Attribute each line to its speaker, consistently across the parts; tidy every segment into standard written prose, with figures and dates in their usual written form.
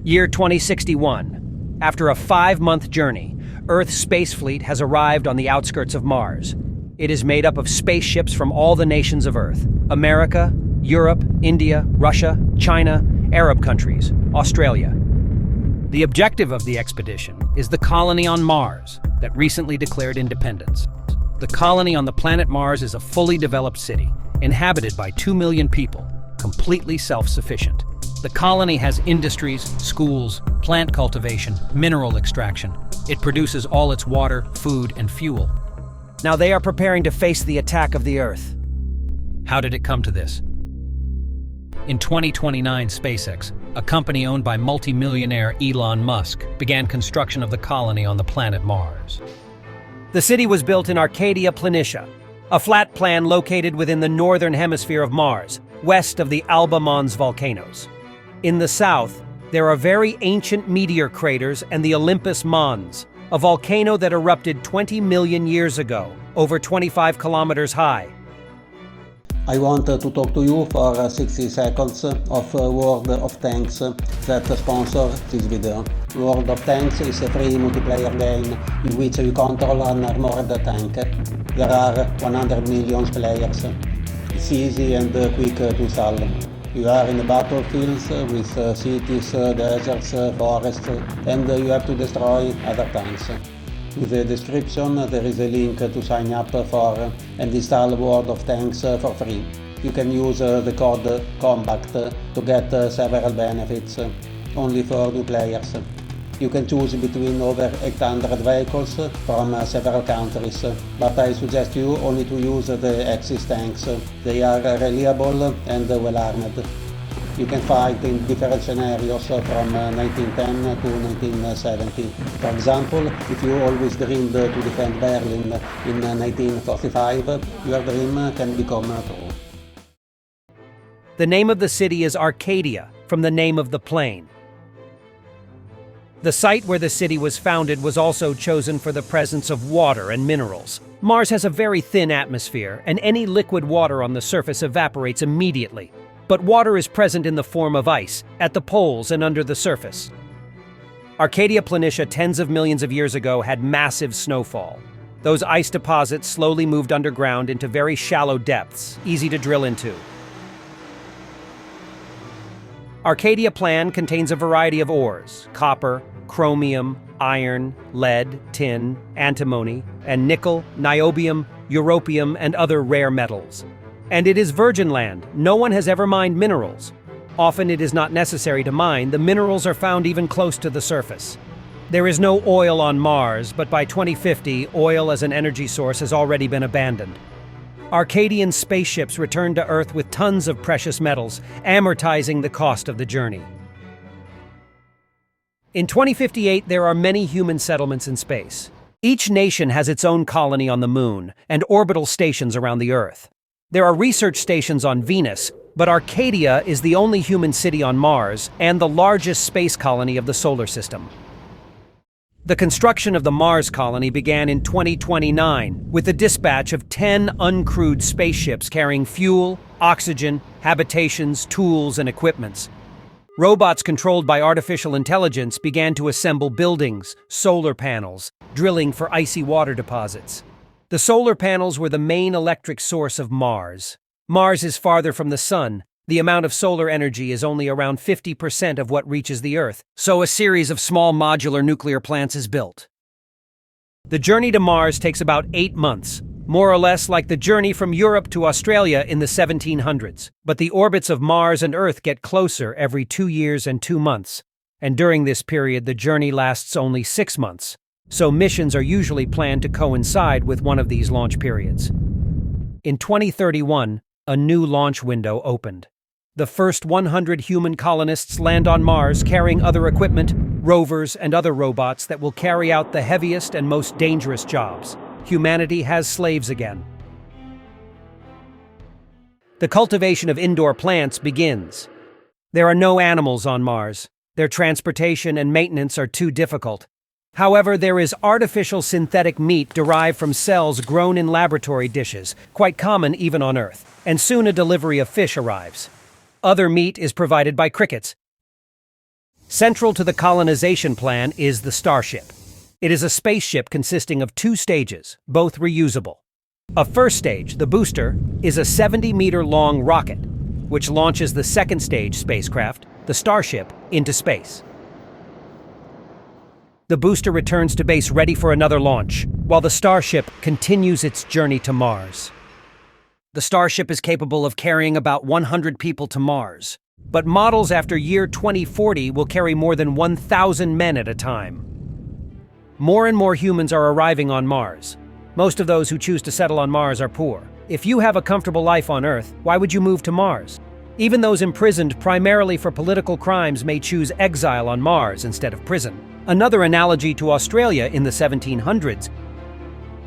Speaker 1: Year 2061. After a 5-month journey, Earth's space fleet has arrived on the outskirts of Mars. It is made up of spaceships from all the nations of Earth: America, Europe, India, Russia, China, Arab countries, Australia. The objective of the expedition is the colony on Mars that recently declared independence. The colony on the planet Mars is a fully developed city, inhabited by 2 million people, completely self-sufficient. The colony has industries, schools, plant cultivation, mineral extraction. It produces all its water, food, and fuel. Now they are preparing to face the attack of the Earth. How did it come to this? In 2029, SpaceX, a company owned by multi-millionaire Elon Musk, began construction of the colony on the planet Mars. The city was built in Arcadia Planitia, a flat plan located within the northern hemisphere of Mars, west of the Alba Mons volcanoes. In the south, there are very ancient meteor craters and the Olympus Mons, a volcano that erupted 20 million years ago, over 25 kilometers high.
Speaker 2: I want to talk to you for 60 seconds of World of Tanks that sponsor this video. World of Tanks is a free multiplayer game in which you control an armored tank. There are 100 million players. It's easy and quick to install. You are in the battlefields with cities, deserts, forests, and you have to destroy other tanks. In the description there is a link to sign up for and install World of Tanks for free. You can use the code COMBACT to get several benefits, only for new players. You can choose between over 800 vehicles from several countries, but I suggest you only to use the Axis tanks. They are reliable and well armed. You can fight in different scenarios from 1910 to 1970. For example, if you always dreamed to defend Berlin in 1945, your dream can become true.
Speaker 1: The name of the city is Arcadia, from the name of the plain. The site where the city was founded was also chosen for the presence of water and minerals. Mars has a very thin atmosphere, and any liquid water on the surface evaporates immediately. But water is present in the form of ice, at the poles and under the surface. Arcadia Planitia tens of millions of years ago had massive snowfall. Those ice deposits slowly moved underground into very shallow depths, easy to drill into. Arcadia Plan contains a variety of ores: copper, chromium, iron, lead, tin, antimony, and nickel, niobium, europium, and other rare metals. And it is virgin land. No one has ever mined minerals. Often it is not necessary to mine. The minerals are found even close to the surface. There is no oil on Mars, but by 2050, oil as an energy source has already been abandoned. Arcadian spaceships return to Earth with tons of precious metals, amortizing the cost of the journey. In 2058, there are many human settlements in space. Each nation has its own colony on the Moon and orbital stations around the Earth. There are research stations on Venus, but Arcadia is the only human city on Mars and the largest space colony of the solar system. The construction of the Mars colony began in 2029 with the dispatch of 10 uncrewed spaceships carrying fuel, oxygen, habitations, tools, and equipments. Robots controlled by artificial intelligence began to assemble buildings, solar panels, drilling for icy water deposits. The solar panels were the main electric source of Mars. Mars is farther from the Sun. The amount of solar energy is only around 50% of what reaches the Earth, so a series of small modular nuclear plants is built. The journey to Mars takes about 8 months, more or less like the journey from Europe to Australia in the 1700s. But the orbits of Mars and Earth get closer every 2 years and 2 months, and during this period the journey lasts only 6 months. So missions are usually planned to coincide with one of these launch periods. In 2031, a new launch window opened. The first 100 human colonists land on Mars carrying other equipment, rovers, and other robots that will carry out the heaviest and most dangerous jobs. Humanity has slaves again. The cultivation of indoor plants begins. There are no animals on Mars. Their transportation and maintenance are too difficult. However, there is artificial synthetic meat derived from cells grown in laboratory dishes, quite common even on Earth, and soon a delivery of fish arrives. Other meat is provided by crickets. Central to the colonization plan is the Starship. It is a spaceship consisting of 2 stages, both reusable. A first stage, the booster, is a 70-meter-long rocket, which launches the second stage spacecraft, the Starship, into space. The booster returns to base ready for another launch, while the Starship continues its journey to Mars. The Starship is capable of carrying about 100 people to Mars, but models after year 2040 will carry more than 1,000 men at a time. More and more humans are arriving on Mars. Most of those who choose to settle on Mars are poor. If you have a comfortable life on Earth, why would you move to Mars? Even those imprisoned primarily for political crimes may choose exile on Mars instead of prison. Another analogy to Australia in the 1700s.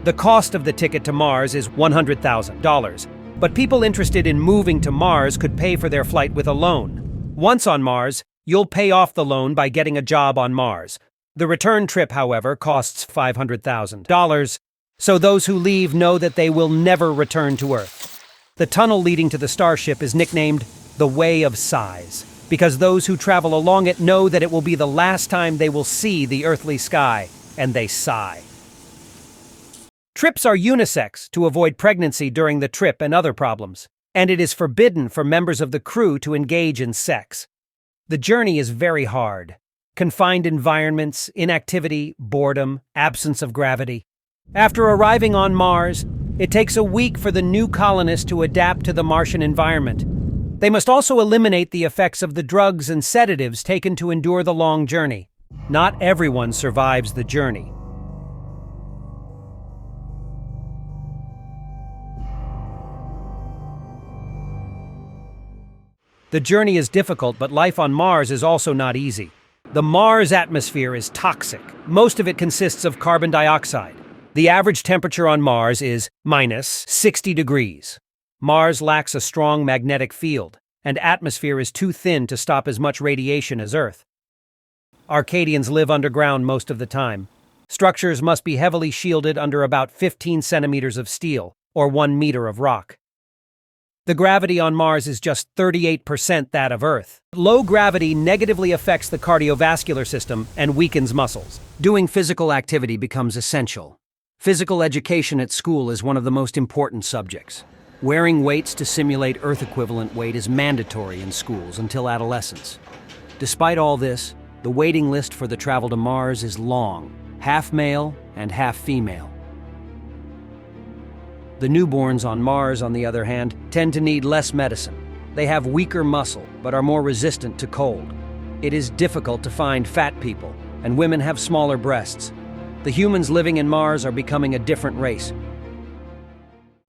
Speaker 1: The cost of the ticket to Mars is $100,000, but people interested in moving to Mars could pay for their flight with a loan. Once on Mars, you'll pay off the loan by getting a job on Mars. The return trip, however, costs $500,000. So those who leave know that they will never return to Earth. The tunnel leading to the Starship is nicknamed the Way of Sighs, because those who travel along it know that it will be the last time they will see the earthly sky, and they sigh. Trips are unisex to avoid pregnancy during the trip and other problems, and it is forbidden for members of the crew to engage in sex. The journey is very hard. Confined environments, inactivity, boredom, absence of gravity. After arriving on Mars, it takes a week for the new colonists to adapt to the Martian environment. They must also eliminate the effects of the drugs and sedatives taken to endure the long journey. Not everyone survives the journey. The journey is difficult, but life on Mars is also not easy. The Mars atmosphere is toxic. Most of it consists of carbon dioxide. The average temperature on Mars is minus 60 degrees. Mars lacks a strong magnetic field, and atmosphere is too thin to stop as much radiation as Earth. Arcadians live underground most of the time. Structures must be heavily shielded under about 15 centimeters of steel, or 1 meter of rock. The gravity on Mars is just 38% that of Earth. Low gravity negatively affects the cardiovascular system and weakens muscles. Doing physical activity becomes essential. Physical education at school is one of the most important subjects. Wearing weights to simulate Earth-equivalent weight is mandatory in schools until adolescence. Despite all this, the waiting list for the travel to Mars is long, half male and half female. The newborns on Mars, on the other hand, tend to need less medicine. They have weaker muscle, but are more resistant to cold. It is difficult to find fat people, and women have smaller breasts. The humans living in Mars are becoming a different race.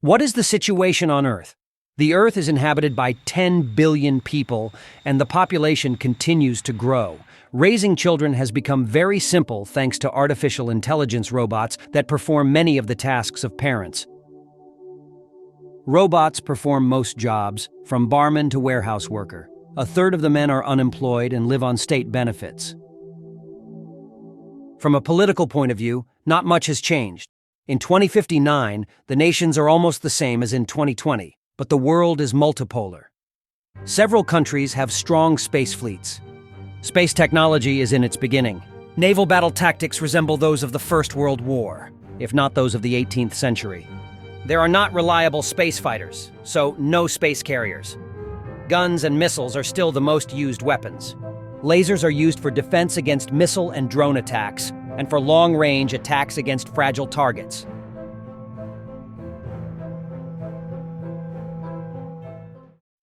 Speaker 1: What is the situation on Earth? The Earth is inhabited by 10 billion people, and the population continues to grow. Raising children has become very simple thanks to artificial intelligence robots that perform many of the tasks of parents. Robots perform most jobs, from barman to warehouse worker. A third of the men are unemployed and live on state benefits. From a political point of view, not much has changed. In 2059, the nations are almost the same as in 2020, but the world is multipolar. Several countries have strong space fleets. Space technology is in its beginning. Naval battle tactics resemble those of the First World War, if not those of the 18th century. There are not reliable space fighters, so no space carriers. Guns and missiles are still the most used weapons. Lasers are used for defense against missile and drone attacks, and for long-range attacks against fragile targets.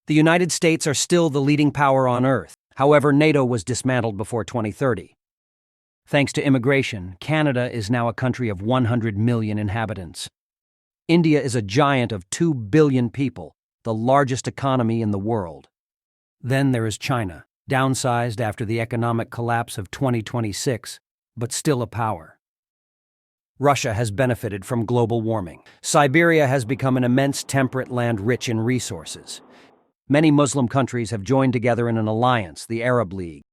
Speaker 1: The United States are still the leading power on Earth. However, NATO was dismantled before 2030. Thanks to immigration, Canada is now a country of 100 million inhabitants. India is a giant of 2 billion people, the largest economy in the world. Then there is China, downsized after the economic collapse of 2026, but still a power. Russia has benefited from global warming. Siberia has become an immense temperate land rich in resources. Many Muslim countries have joined together in an alliance, the Arab League.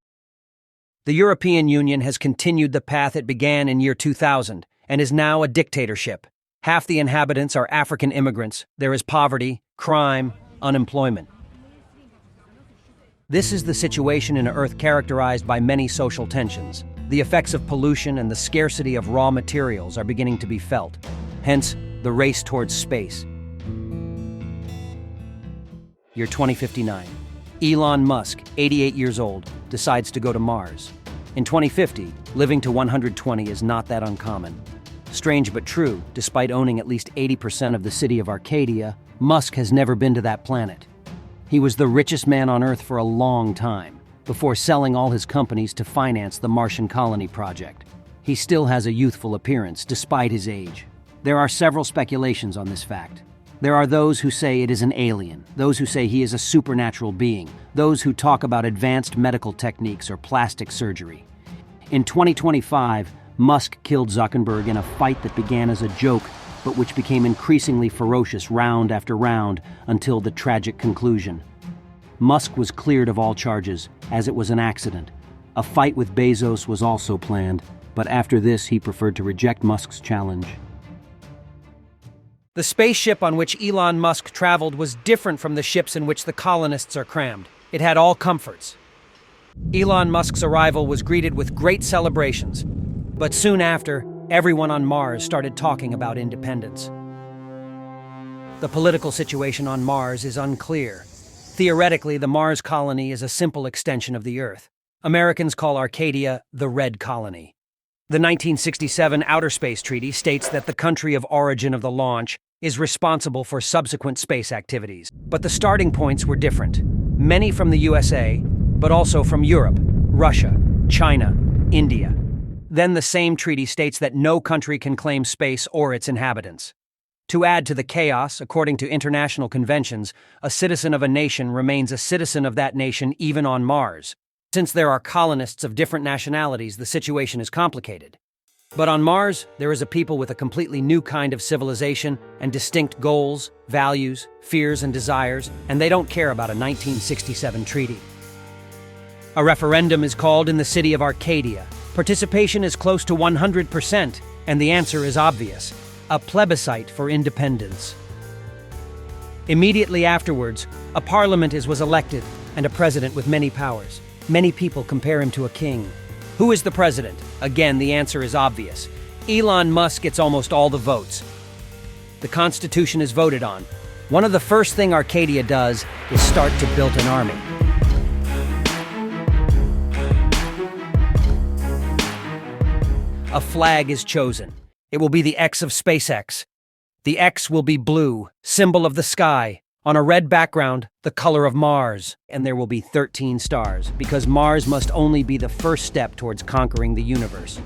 Speaker 1: The European Union has continued the path it began in year 2000 and is now a dictatorship. Half the inhabitants are African immigrants. There is poverty, crime, unemployment. This is the situation in Earth characterized by many social tensions. The effects of pollution and the scarcity of raw materials are beginning to be felt. Hence, the race towards space. Year 2059. Elon Musk, 88 years old, decides to go to Mars. In 2050, living to 120 is not that uncommon. Strange but true, despite owning at least 80% of the city of Arcadia, Musk has never been to that planet. He was the richest man on Earth for a long time, before selling all his companies to finance the Martian colony project. He still has a youthful appearance, despite his age. There are several speculations on this fact. There are those who say it is an alien, those who say he is a supernatural being, those who talk about advanced medical techniques or plastic surgery. In 2025, Musk killed Zuckerberg in a fight that began as a joke, but which became increasingly ferocious round after round until the tragic conclusion. Musk was cleared of all charges, as it was an accident. A fight with Bezos was also planned, but after this he preferred to reject Musk's challenge. The spaceship on which Elon Musk traveled was different from the ships in which the colonists are crammed. It had all comforts. Elon Musk's arrival was greeted with great celebrations, but soon after, everyone on Mars started talking about independence. The political situation on Mars is unclear. Theoretically, the Mars colony is a simple extension of the Earth. Americans call Arcadia the Red Colony. The 1967 Outer Space Treaty states that the country of origin of the launch is responsible for subsequent space activities. But the starting points were different. Many from the USA, but also from Europe, Russia, China, India. Then the same treaty states that no country can claim space or its inhabitants. To add to the chaos, according to international conventions, a citizen of a nation remains a citizen of that nation even on Mars. Since there are colonists of different nationalities, the situation is complicated. But on Mars, there is a people with a completely new kind of civilization and distinct goals, values, fears, and desires, and they don't care about a 1967 treaty. A referendum is called in the city of Arcadia. Participation is close to 100%, and the answer is obvious: a plebiscite for independence. Immediately afterwards, a parliament was elected and a president with many powers. Many people compare him to a king. Who is the president? Again, the answer is obvious. Elon Musk gets almost all the votes. The Constitution is voted on. One of the first things Arcadia does is start to build an army. A flag is chosen. It will be the X of SpaceX. The X will be blue, symbol of the sky. On a red background, the color of Mars. And there will be 13 stars, because Mars must only be the first step towards conquering the universe.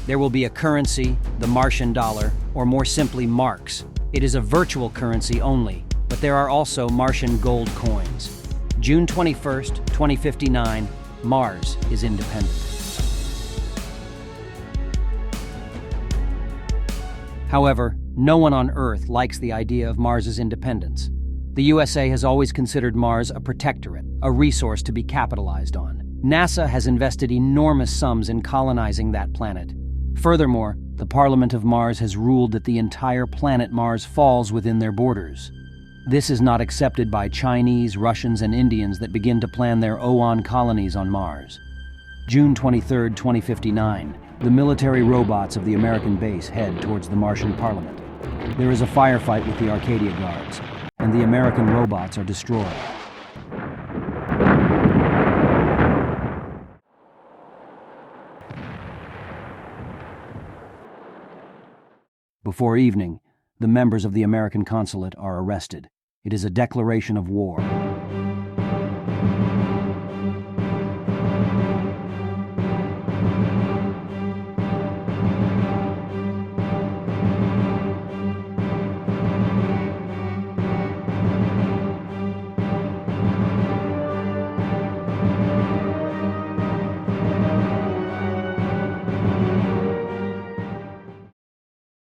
Speaker 1: There will be a currency, the Martian dollar, or more simply, marks. It is a virtual currency only, but there are also Martian gold coins. June 21st, 2059, Mars is independent. However, no one on Earth likes the idea of Mars's independence. The USA has always considered Mars a protectorate, a resource to be capitalized on. NASA has invested enormous sums in colonizing that planet. Furthermore, the Parliament of Mars has ruled that the entire planet Mars falls within their borders. This is not accepted by Chinese, Russians, and Indians that begin to plan their OAN colonies on Mars. June 23, 2059. The military robots of the American base head towards the Martian Parliament. There is a firefight with the Arcadia guards, and the American robots are destroyed. Before evening, the members of the American consulate are arrested. It is a declaration of war.